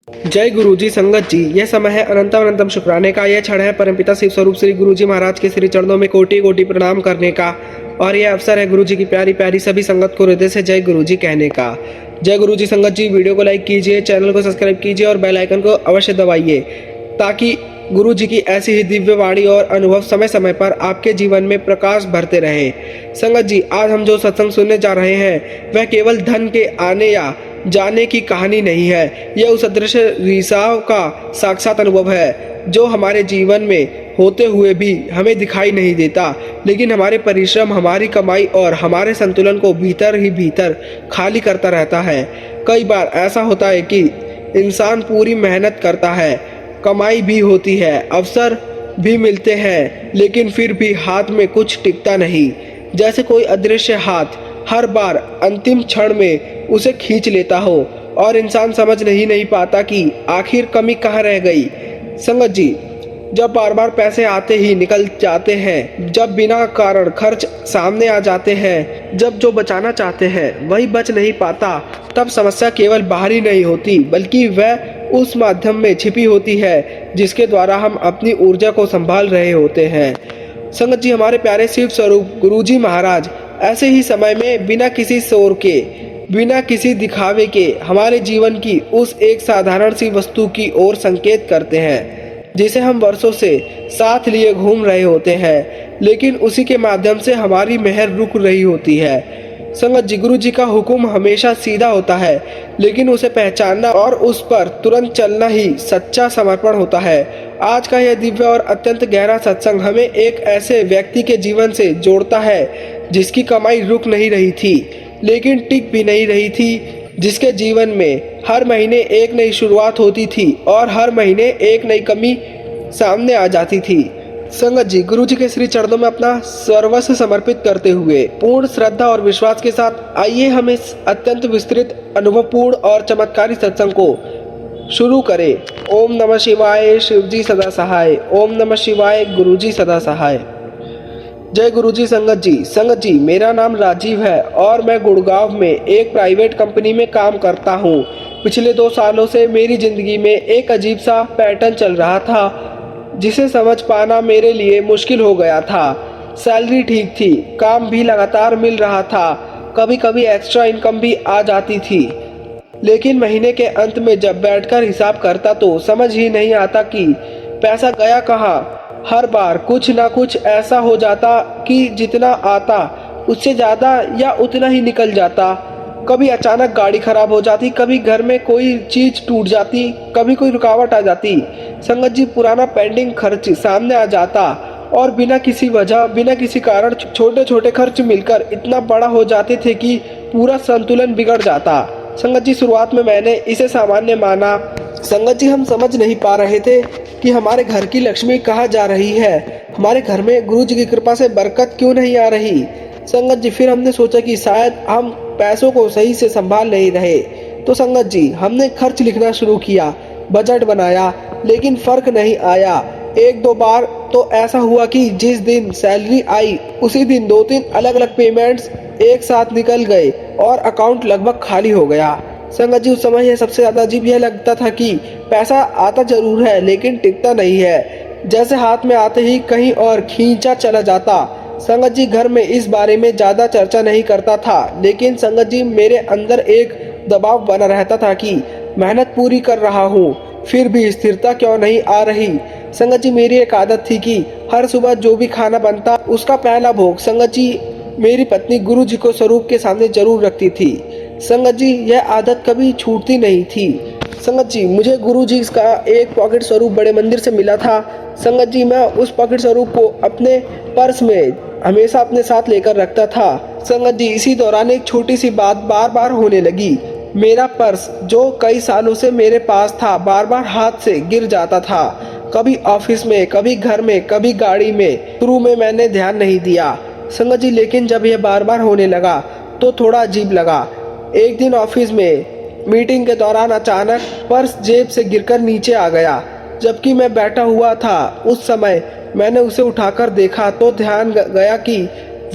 जय गुरुजी संगत जी। यह समय है अनंतम अनंतम शुक्राने का। यह क्षण है परमपिता शिव स्वरूप श्री गुरुजी महाराज के श्री चरणों में कोटि कोटि प्रणाम करने का। और यह अवसर है गुरुजी की प्यारी प्यारी सभी संगत को हृदय से जय गुरुजी कहने का। जय गुरुजी संगत जी। वीडियो को लाइक कीजिए, चैनल को सब्सक्राइब कीजिए और बेल आइकन को अवश्य दबाइए, ताकि गुरु जी की ऐसी ही दिव्य वाणी और अनुभव समय समय पर आपके जीवन में प्रकाश भरते रहे। संगत जी, आज हम जो सत्संग सुनने जा रहे हैं वह केवल धन के आने या जाने की कहानी नहीं है। यह उस अदृश्य रिसाव का साक्षात अनुभव है जो हमारे जीवन में होते हुए भी हमें दिखाई नहीं देता, लेकिन हमारे परिश्रम, हमारी कमाई और हमारे संतुलन को भीतर ही भीतर खाली करता रहता है। कई बार ऐसा होता है कि इंसान पूरी मेहनत करता है, कमाई भी होती है, अवसर भी मिलते हैं, लेकिन फिर भी हाथ में कुछ टिकता नहीं। जैसे कोई अदृश्य हाथ हर बार अंतिम क्षण में उसे खींच लेता हो और इंसान समझ नहीं पाता कि आखिर कमी कहाँ रह गई। संगत जी, जब बार बार पैसे आते ही निकल जाते हैं, जब बिना कारण खर्च सामने आ जाते हैं, जब जो बचाना चाहते हैं वही बच नहीं पाता, तब समस्या केवल बाहरी नहीं होती बल्कि वह उस माध्यम में छिपी होती है जिसके द्वारा हम अपनी ऊर्जा को संभाल रहे होते हैं। संगत जी, हमारे प्यारे शिव स्वरूप गुरुजी महाराज ऐसे ही समय में बिना किसी शोर के, बिना किसी दिखावे के हमारे जीवन की उस एक साधारण सी वस्तु की ओर संकेत करते हैं जिसे हम वर्षों से साथ लिए घूम रहे होते हैं, लेकिन उसी के माध्यम से हमारी मेहर रुक रही होती है। संगत जी, गुरु जी का हुक्म हमेशा सीधा होता है, लेकिन उसे पहचानना और उस पर तुरंत चलना ही सच्चा समर्पण होता है। आज का यह दिव्य और अत्यंत गहरा सत्संग हमें एक ऐसे व्यक्ति के जीवन से जोड़ता है जिसकी कमाई रुक नहीं रही थी, लेकिन टिक भी नहीं रही थी, जिसके जीवन में हर महीने एक नई शुरुआत होती थी और हर महीने एक नई कमी सामने आ जाती थी। संगत जी, गुरु जी के श्री चरणों में अपना सर्वस्व समर्पित करते हुए पूर्ण श्रद्धा और विश्वास के साथ आइए हम इस अत्यंत विस्तृत, अनुभवपूर्ण और चमत्कारी सत्संग को शुरू करें। ओम नमः शिवाय। शिवजी सदा सहाय। ओम नमः शिवाय। गुरुजी सदा सहाय। जय गुरुजी संगत जी। संगत जी, मेरा नाम राजीव है और मैं गुड़गांव में एक प्राइवेट कंपनी में काम करता हूँ। पिछले 2 सालों से मेरी जिंदगी में एक अजीब सा पैटर्न चल रहा था जिसे समझ पाना मेरे लिए मुश्किल हो गया था। सैलरी ठीक थी, काम भी लगातार मिल रहा था, कभी कभी एक्स्ट्रा इनकम भी आ जाती थी, लेकिन महीने के अंत में जब बैठकर हिसाब करता तो समझ ही नहीं आता कि पैसा गया कहाँ। हर बार कुछ ना कुछ ऐसा हो जाता कि जितना आता उससे ज़्यादा या उतना ही निकल जाता। कभी अचानक गाड़ी खराब हो जाती, कभी घर में कोई चीज़ टूट जाती, कभी कोई रुकावट आ जाती। संगत जी, पुराना पेंडिंग खर्च सामने आ जाता और बिना किसी वजह, बिना किसी कारण छोटे छोटे खर्च मिलकर इतना बड़ा हो जाते थे कि पूरा संतुलन बिगड़ जाता। संगत जी, शुरुआत में मैंने इसे सामान्य माना। संगत जी, हम समझ नहीं पा रहे थे कि हमारे घर की लक्ष्मी कहाँ जा रही है, हमारे घर में गुरु जी की कृपा से बरकत क्यों नहीं आ रही। संगत जी, फिर हमने सोचा कि शायद हम पैसों को सही से संभाल नहीं रहे। तो संगत जी, हमने खर्च लिखना शुरू किया, बजट बनाया, लेकिन फर्क नहीं आया। 1-2 बार तो ऐसा हुआ कि जिस दिन सैलरी आई उसी दिन 2-3 अलग अलग पेमेंट्स एक साथ निकल गए और अकाउंट लगभग खाली हो गया। संगत जी, उस समय यह सबसे ज़्यादा अजीब यह लगता था कि पैसा आता जरूर है लेकिन टिकता नहीं है, जैसे हाथ में आते ही कहीं और खींचा चला जाता। संगत जी, घर में इस बारे में ज़्यादा चर्चा नहीं करता था, लेकिन संगत जी, मेरे अंदर एक दबाव बना रहता था कि मेहनत पूरी कर रहा हूँ फिर भी स्थिरता क्यों नहीं आ रही। संगत जी, मेरी एक आदत थी कि हर सुबह जो भी खाना बनता उसका पहला भोग संगत जी मेरी पत्नी गुरु जी को स्वरूप के सामने जरूर रखती थी। संगत जी, यह आदत कभी छूटती नहीं थी। संगत जी, मुझे गुरु जी का एक पॉकेट स्वरूप बड़े मंदिर से मिला था। संगत जी, मैं उस पॉकेट स्वरूप को अपने पर्स में हमेशा अपने साथ लेकर रखता था। संगत जी, इसी दौरान एक छोटी सी बात बार बार होने लगी। मेरा पर्स जो कई सालों से मेरे पास था बार बार हाथ से गिर जाता था, कभी ऑफिस में, कभी घर में, कभी गाड़ी में। शुरू में मैंने ध्यान नहीं दिया संगत जी, लेकिन जब यह बार बार होने लगा तो थोड़ा अजीब लगा। एक दिन ऑफिस में मीटिंग के दौरान अचानक पर्स जेब से गिरकर नीचे आ गया, जबकि मैं बैठा हुआ था। उस समय मैंने उसे उठाकर देखा तो ध्यान गया कि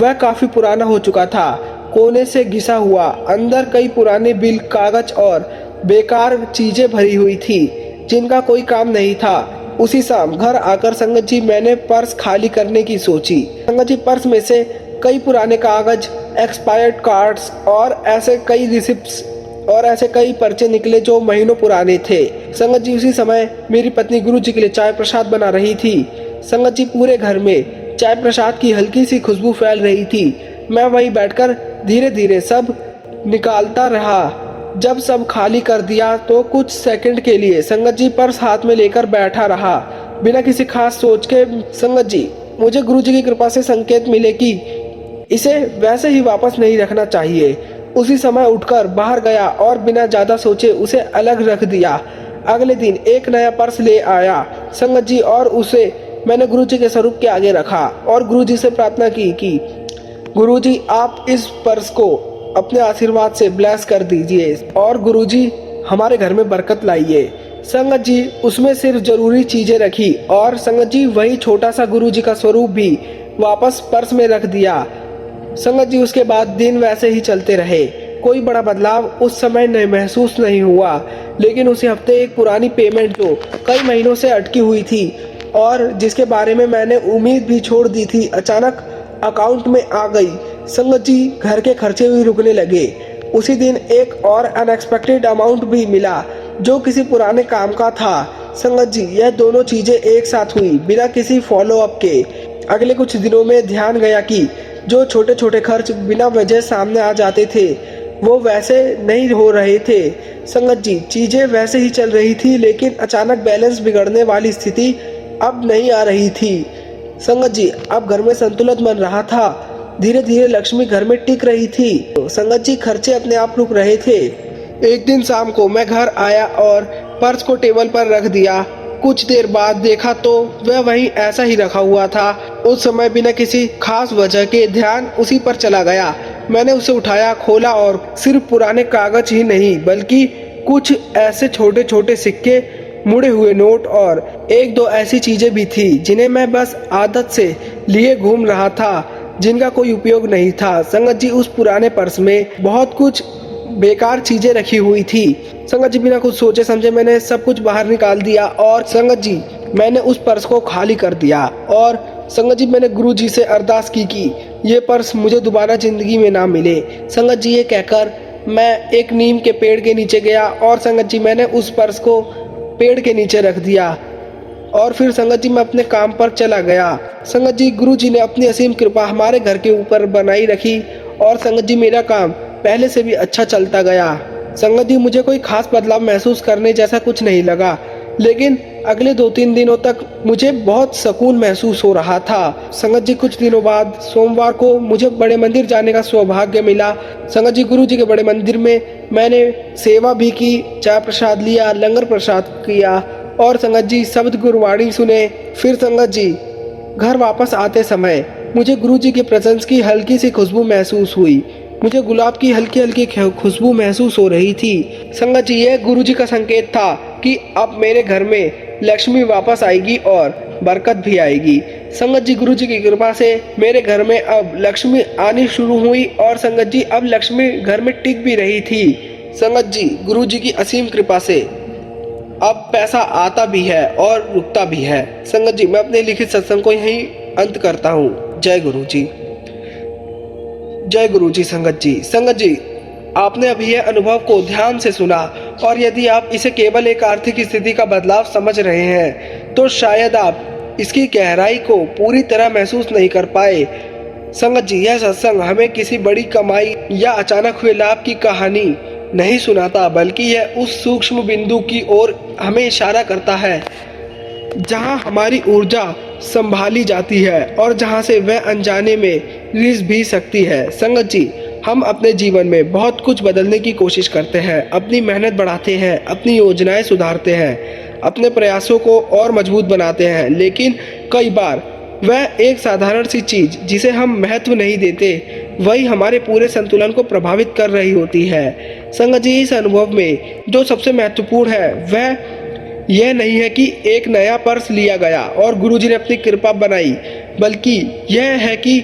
वह काफी पुराना हो चुका था, कोने से घिसा हुआ, अंदर कई पुराने बिल, कागज और बेकार चीजें भरी हुई थी जिनका कोई काम नहीं था। उसी शाम घर आकर संगत जी मैंने पर्स खाली करने की सोची। संगत जी पर्स में से कई पुराने कागज, एक्सपायर्ड कार्ड्स और ऐसे कई रिसिप्ट्स और ऐसे कई पर्चे निकले जो महीनों पुराने थे। संगत जी उसी समय मेरी पत्नी गुरु जी के लिए चाय प्रसाद बना रही थी। संगत जी पूरे घर में चाय प्रसाद की हल्की सी खुशबू फैल रही थी। मैं वहीं बैठकर धीरे धीरे सब निकालता रहा। जब सब खाली कर दिया तो कुछ सेकंड के लिए संगत जी पर्स हाथ में लेकर बैठा रहा, बिना किसी खास सोच के। संगत जी मुझे गुरु जी की कृपा से संकेत मिले कि इसे वैसे ही वापस नहीं रखना चाहिए। उसी समय उठकर बाहर गया और बिना ज्यादा सोचे उसे अलग रख दिया। अगले दिन एक नया पर्स ले आया संगत जी, और उसे मैंने गुरु जी के स्वरूप के आगे रखा और गुरु जी से प्रार्थना की कि गुरु जी आप इस पर्स को अपने आशीर्वाद से ब्लेस कर दीजिए और गुरु जी हमारे घर में बरकत लाइए। संगत जी उसमें सिर्फ जरूरी चीजें रखी और संगत जी वही छोटा सा गुरु जी का स्वरूप भी वापस पर्स में रख दिया। संगत जी उसके बाद दिन वैसे ही चलते रहे। कोई बड़ा बदलाव उस समय महसूस नहीं हुआ, लेकिन उसी हफ्ते एक पुरानी पेमेंट जो कई महीनों से अटकी हुई थी और जिसके बारे में मैंने उम्मीद भी छोड़ दी थी, अचानक अकाउंट में आ गई। संगत जी घर के खर्चे भी रुकने लगे। उसी दिन एक और अनएक्सपेक्टेड अमाउंट भी मिला जो किसी पुराने काम का था। संगत जी यह दोनों चीजें एक साथ हुई बिना किसी फॉलो अप के। अगले कुछ दिनों में ध्यान गया कि जो छोटे छोटे खर्च बिना वजह सामने आ जाते थे वो वैसे नहीं हो रहे थे। संगत जी चीजें वैसे ही चल रही थी, लेकिन अचानक बैलेंस बिगड़ने वाली स्थिति अब नहीं आ रही थी। संगत जी अब घर में संतुलन बन रहा था। धीरे धीरे लक्ष्मी घर में टिक रही थी। संगत जी खर्चे अपने आप रुक रहे थे। एक दिन शाम को मैं घर आया और पर्स को टेबल पर रख दिया। कुछ देर बाद देखा तो वह वहीं ऐसा ही रखा हुआ था। उस समय बिना किसी खास वजह के ध्यान उसी पर चला गया। मैंने उसे उठाया, खोला और सिर्फ पुराने कागज ही नहीं बल्कि कुछ ऐसे छोटे छोटे सिक्के, मुड़े हुए नोट और एक दो ऐसी चीजें भी थी जिन्हें मैं बस आदत से लिए घूम रहा था, जिनका कोई उपयोग नहीं था। संगत जी उस पुराने पर्स में बहुत कुछ बेकार चीजें रखी हुई थी। संगत जी बिना कुछ सोचे समझे मैंने सब कुछ बाहर निकाल दिया और संगत जी मैंने उस पर्स को खाली कर दिया। और संगत जी मैंने गुरु जी से अरदास की कि ये पर्स मुझे दोबारा जिंदगी में ना मिले। संगत जी ये कहकर मैं एक नीम के पेड़ के नीचे गया और संगत जी मैंने उस पर्स को पेड़ के नीचे रख दिया और फिर संगत जी मैं अपने काम पर चला गया। संगत जी गुरु जी ने अपनी असीम कृपा हमारे घर के ऊपर बनाई रखी और संगत जी मेरा काम पहले से भी अच्छा चलता गया। संगत जी मुझे कोई खास बदलाव महसूस करने जैसा कुछ नहीं लगा, लेकिन अगले 2-3 दिनों तक मुझे बहुत सुकून महसूस हो रहा था। संगत जी कुछ दिनों बाद सोमवार को मुझे बड़े मंदिर जाने का सौभाग्य मिला। संगत जी गुरु जी के बड़े मंदिर में मैंने सेवा भी की, चाय प्रसाद लिया, लंगर प्रसाद किया और संगत जी शब्द गुरुवाणी सुने। फिर संगत जी घर वापस आते समय मुझे गुरु जी के प्रेजेंस की हल्की सी खुशबू महसूस हुई। मुझे गुलाब की हल्की हल्की खुशबू महसूस हो रही थी। संगत जी यह गुरु जी का संकेत था कि अब मेरे घर में लक्ष्मी वापस आएगी और बरकत भी आएगी। संगत जी गुरु जी की कृपा से मेरे घर में अब लक्ष्मी आनी शुरू हुई और संगत जी अब लक्ष्मी घर में टिक भी रही थी। संगत जी गुरु जी की असीम कृपा से अब पैसा आता भी है और रुकता भी है। संगत जी मैं अपने लिखित सत्संग को यहीं अंत करता हूँ। जय गुरु जी। जय गुरु जी। संगत जी आपने अभी यह अनुभव को ध्यान से सुना और यदि आप इसे केवल एक आर्थिक स्थिति का बदलाव समझ रहे हैं तो शायद आप इसकी गहराई को पूरी तरह महसूस नहीं कर पाए। संगत जी यह सत्संग हमें किसी बड़ी कमाई या अचानक हुए लाभ की कहानी नहीं सुनाता, बल्कि यह उस सूक्ष्म बिंदु की ओर हमें इशारा करता है जहां हमारी ऊर्जा संभाली जाती है और जहां से वह अनजाने में रिस भी सकती है। संगत जी हम अपने जीवन में बहुत कुछ बदलने की कोशिश करते हैं, अपनी मेहनत बढ़ाते हैं, अपनी योजनाएं सुधारते हैं, अपने प्रयासों को और मजबूत बनाते हैं, लेकिन कई बार वह एक साधारण सी चीज जिसे हम महत्व नहीं देते वही हमारे पूरे संतुलन को प्रभावित कर रही होती है। संगत जी इस अनुभव में जो सबसे महत्वपूर्ण है वह यह नहीं है कि एक नया पर्स लिया गया और गुरुजी ने अपनी कृपा बनाई, बल्कि यह है कि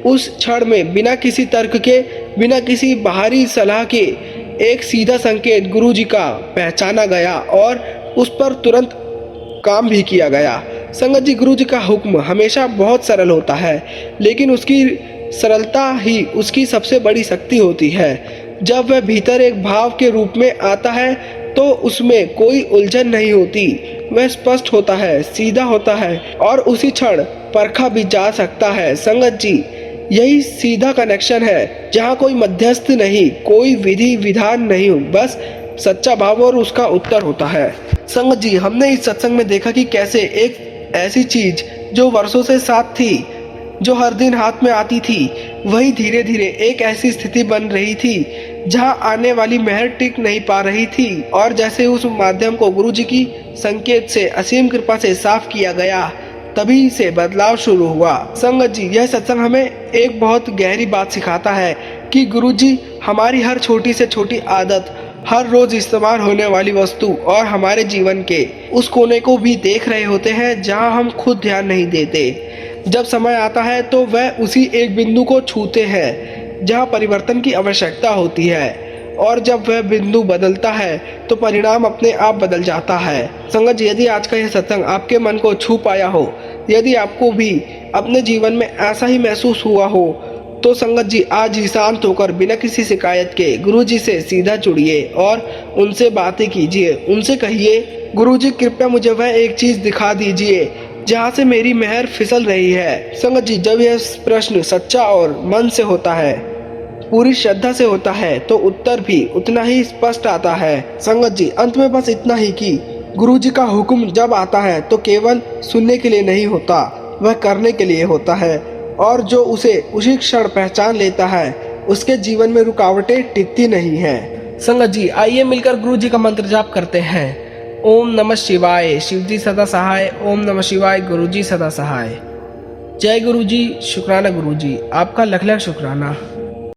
उस क्षण में बिना किसी तर्क के, बिना किसी बाहरी सलाह के एक सीधा संकेत गुरुजी का पहचाना गया और उस पर तुरंत काम भी किया गया। संगत जी, गुरुजी का हुक्म हमेशा बहुत सरल होता है, लेकिन उसकी सरलता ही उसकी सबसे बड़ी शक्ति होती है। जब वह भीतर एक भाव के रूप में आता है तो उसमें कोई उलझन नहीं होती, वह स्पष्ट होता है, सीधा होता है और उसी क्षण परखा भी जा सकता है। संगत जी, यही सीधा कनेक्शन है जहाँ कोई मध्यस्थ नहीं, कोई विधि विधान नहीं, बस सच्चा भाव और उसका उत्तर होता है। संगत जी, हमने इस सत्संग में देखा कि कैसे एक ऐसी चीज जो वर्षों से साथ थी, जो हर दिन हाथ में आती थी, वही धीरे धीरे एक ऐसी स्थिति बन रही थी जहां आने वाली मेहर टिक नहीं पा रही थी, और जैसे उस माध्यम को गुरुजी की संकेत से असीम कृपा से साफ किया गया, तभी से बदलाव शुरू हुआ। संगत जी, यह सत्संग हमें एक बहुत गहरी बात सिखाता है कि गुरुजी हमारी हर छोटी से छोटी आदत, हर रोज इस्तेमाल होने वाली वस्तु और हमारे जीवन के उस कोने को भी देख रहे होते हैं जहां हम खुद ध्यान नहीं देते। जब समय आता है तो वह उसी एक बिंदु को छूते हैं जहां परिवर्तन की आवश्यकता होती है, और जब वह बिंदु बदलता है तो परिणाम अपने आप बदल जाता है। संगत जी, यदि आज का यह सत्संग आपके मन को छू पाया हो, यदि आपको भी अपने जीवन में ऐसा ही महसूस हुआ हो, तो संगत जी आज ही शांत होकर बिना किसी शिकायत के गुरुजी से सीधा जुड़िए और उनसे बातें कीजिए। उनसे कहिए, गुरुजी कृपया मुझे वह एक चीज दिखा दीजिए जहाँ से मेरी मेहर फिसल रही है। संगत जी, जब यह प्रश्न सच्चा और मन से होता है, पूरी श्रद्धा से होता है, तो उत्तर भी उतना ही स्पष्ट आता है। संगत जी, अंत में बस इतना ही कि गुरुजी का हुक्म जब आता है तो केवल सुनने के लिए नहीं होता, वह करने के लिए होता है, और जो उसे उसी क्षण पहचान लेता है उसके जीवन में रुकावटें टिकती नहीं है। संगत जी, आइए मिलकर गुरुजी का मंत्र जाप करते हैं। ओम नमः शिवाय, शिवजी सदा सहाय। ओम नमः शिवाय, गुरुजी सदा सहाय। जय गुरुजी, शुक्राना गुरुजी, आपका लख लख शुक्राना।